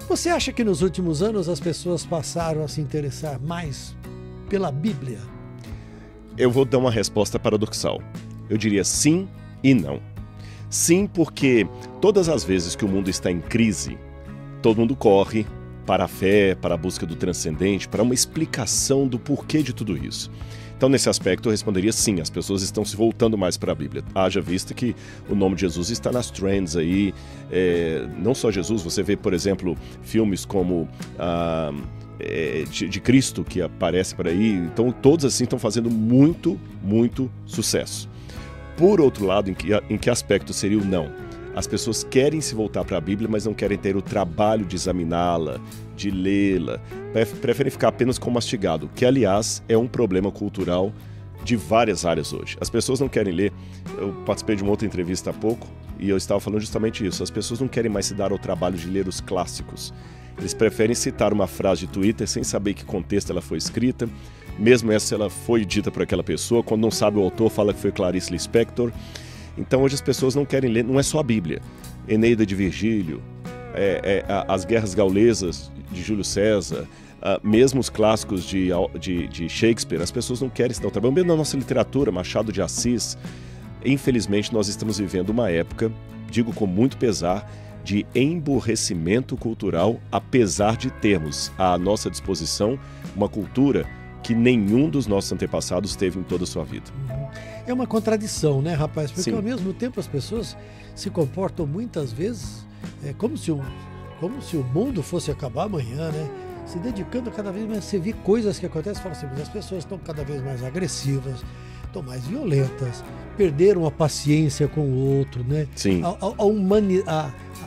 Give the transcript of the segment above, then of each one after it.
Você acha que nos últimos anos as pessoas passaram a se interessar mais pela Bíblia? Eu vou dar uma resposta paradoxal. Eu diria sim e não. Sim, porque todas as vezes que o mundo está em crise, todo mundo corre para a fé, para a busca do transcendente, para uma explicação do porquê de tudo isso. Então, nesse aspecto, eu responderia sim, as pessoas estão se voltando mais para a Bíblia. Haja vista que o nome de Jesus está nas trends aí, não só Jesus, você vê, por exemplo, filmes como de Cristo que aparece por aí, então todos assim estão fazendo muito, muito sucesso. Por outro lado, em que aspecto seria o não? As pessoas querem se voltar para a Bíblia, mas não querem ter o trabalho de examiná-la, de lê-la. Preferem ficar apenas com mastigado, que, aliás, é um problema cultural de várias áreas hoje. As pessoas não querem ler. Eu participei de uma outra entrevista há pouco e eu estava falando justamente isso. As pessoas não querem mais se dar ao trabalho de ler os clássicos. Eles preferem citar uma frase de Twitter sem saber em que contexto ela foi escrita, mesmo se ela foi dita por aquela pessoa. Quando não sabe o autor, fala que foi Clarice Lispector. Então hoje as pessoas não querem ler, não é só a Bíblia. Eneida de Virgílio, as Guerras Gaulesas de Júlio César, mesmo os clássicos de Shakespeare, as pessoas não querem se dar o trabalho. Mesmo na nossa literatura, Machado de Assis, infelizmente nós estamos vivendo uma época, digo com muito pesar, de emburrecimento cultural, apesar de termos à nossa disposição uma cultura que nenhum dos nossos antepassados teve em toda a sua vida. É uma contradição, né, rapaz? Porque Sim. Ao mesmo tempo as pessoas se comportam muitas vezes como se o mundo fosse acabar amanhã, né? Se dedicando cada vez mais. Você vê coisas que acontecem e fala assim, mas as pessoas estão cada vez mais agressivas, estão mais violentas, perderam a paciência com o outro, né? Sim.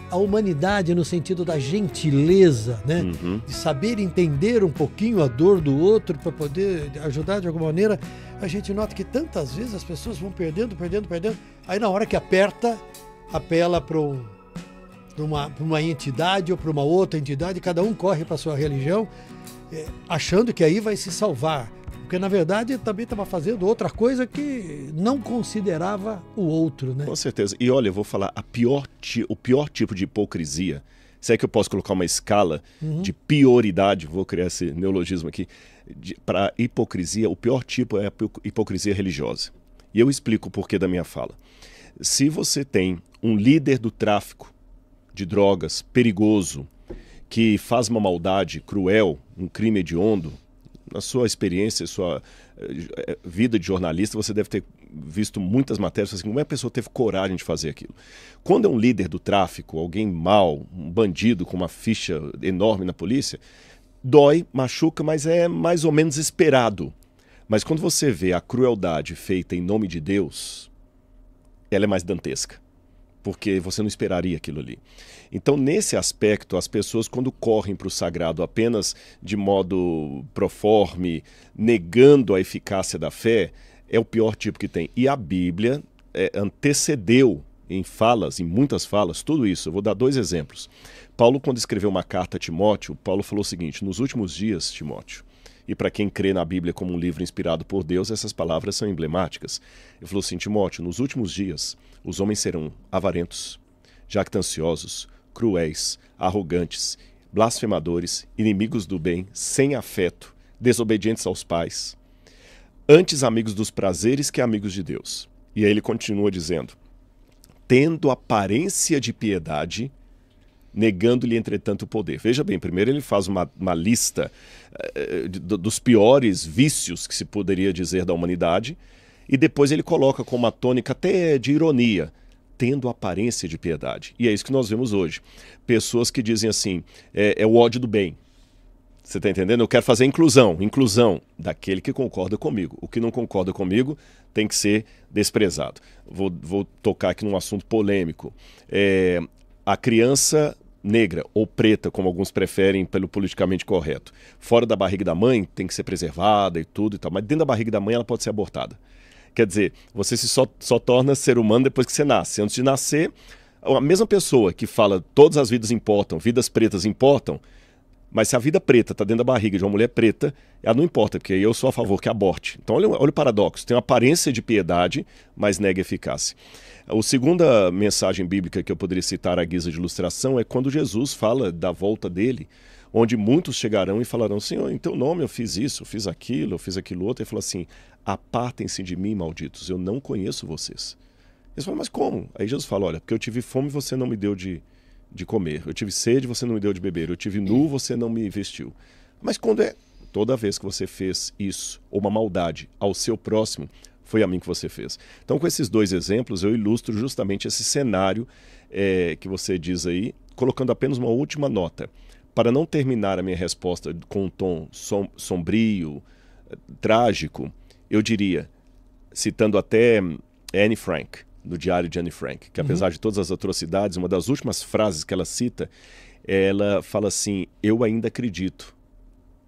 A humanidade no sentido da gentileza, né? Uhum. De saber entender um pouquinho a dor do outro para poder ajudar de alguma maneira. A gente nota que tantas vezes as pessoas vão perdendo. Aí na hora que aperta, apela para uma entidade ou para uma outra entidade, cada um corre para a sua religião, achando que aí vai se salvar. Porque, na verdade, também estava fazendo outra coisa que não considerava o outro, né? Com certeza. E olha, eu vou falar, o pior tipo de hipocrisia, se é que eu posso colocar uma escala de prioridade, vou criar esse neologismo aqui, para hipocrisia, o pior tipo é a hipocrisia religiosa. E eu explico o porquê da minha fala. Se você tem um líder do tráfico de drogas perigoso, que faz uma maldade cruel, um crime hediondo, na sua experiência, sua vida de jornalista, você deve ter visto muitas matérias assim, como é que a pessoa teve coragem de fazer aquilo. Quando é um líder do tráfico, alguém mau, um bandido com uma ficha enorme na polícia, dói, machuca, mas é mais ou menos esperado. Mas quando você vê a crueldade feita em nome de Deus, ela é mais dantesca, porque você não esperaria aquilo ali. Então, nesse aspecto, as pessoas, quando correm para o sagrado apenas de modo proforme, negando a eficácia da fé, é o pior tipo que tem. E a Bíblia antecedeu em muitas falas, tudo isso. Eu vou dar 2 exemplos. Paulo, quando escreveu uma carta a Timóteo, Paulo falou o seguinte: nos últimos dias, Timóteo, e para quem crê na Bíblia como um livro inspirado por Deus, essas palavras são emblemáticas. Ele falou assim: Timóteo, nos últimos dias, os homens serão avarentos, jactanciosos, cruéis, arrogantes, blasfemadores, inimigos do bem, sem afeto, desobedientes aos pais, antes amigos dos prazeres que amigos de Deus. E aí ele continua dizendo: tendo aparência de piedade, negando-lhe, entretanto, o poder. Veja bem, primeiro ele faz uma lista dos piores vícios que se poderia dizer da humanidade, e depois ele coloca com uma tônica até de ironia, tendo aparência de piedade. E é isso que nós vemos hoje. Pessoas que dizem assim, é o ódio do bem. Você está entendendo? Eu quero fazer inclusão daquele que concorda comigo. O que não concorda comigo tem que ser desprezado. Vou tocar aqui num assunto polêmico. A criança negra ou preta, como alguns preferem pelo politicamente correto, fora da barriga da mãe tem que ser preservada e tudo e tal, mas dentro da barriga da mãe ela pode ser abortada. Quer dizer, você só torna ser humano depois que você nasce. Antes de nascer, a mesma pessoa que fala todas as vidas importam, vidas pretas importam, Mas se a vida preta está dentro da barriga de uma mulher preta, ela não importa, porque eu sou a favor que aborte. Então olha o paradoxo, tem uma aparência de piedade, mas nega eficácia. A segunda mensagem bíblica que eu poderia citar à guisa de ilustração é quando Jesus fala da volta dele, onde muitos chegarão e falarão, Senhor, em teu nome eu fiz isso, eu fiz aquilo outro. Ele fala assim, apartem-se de mim, malditos, eu não conheço vocês. Eles falam, mas como? Aí Jesus fala, olha, porque eu tive fome e você não me deu de comer, eu tive sede, você não me deu de beber, eu tive nu, você não me vestiu. Mas quando é toda vez que você fez isso, ou uma maldade ao seu próximo, foi a mim que você fez. Então, com esses dois exemplos, eu ilustro justamente esse cenário que você diz aí, colocando apenas uma última nota. Para não terminar a minha resposta com um tom sombrio, trágico, eu diria, citando até Anne Frank, do Diário de Anne Frank, que apesar de todas as atrocidades, uma das últimas frases que ela cita, ela fala assim, eu ainda acredito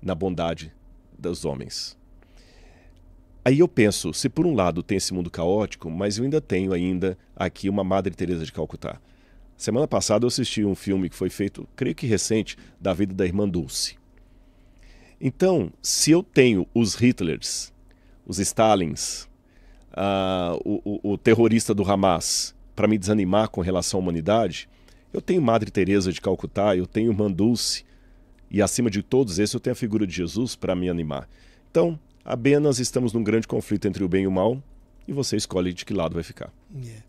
na bondade dos homens. Aí eu penso, se por um lado tem esse mundo caótico, mas eu ainda tenho aqui uma Madre Teresa de Calcutá. Semana passada eu assisti um filme que foi feito, creio que recente, da vida da irmã Dulce. Então, se eu tenho os Hitlers, os Stalins, o terrorista do Hamas, para me desanimar com relação à humanidade, eu tenho Madre Teresa de Calcutá, eu tenho irmã Dulce, e acima de todos esses eu tenho a figura de Jesus para me animar. Então, apenas estamos num grande conflito entre o bem e o mal, e você escolhe de que lado vai ficar. Yeah.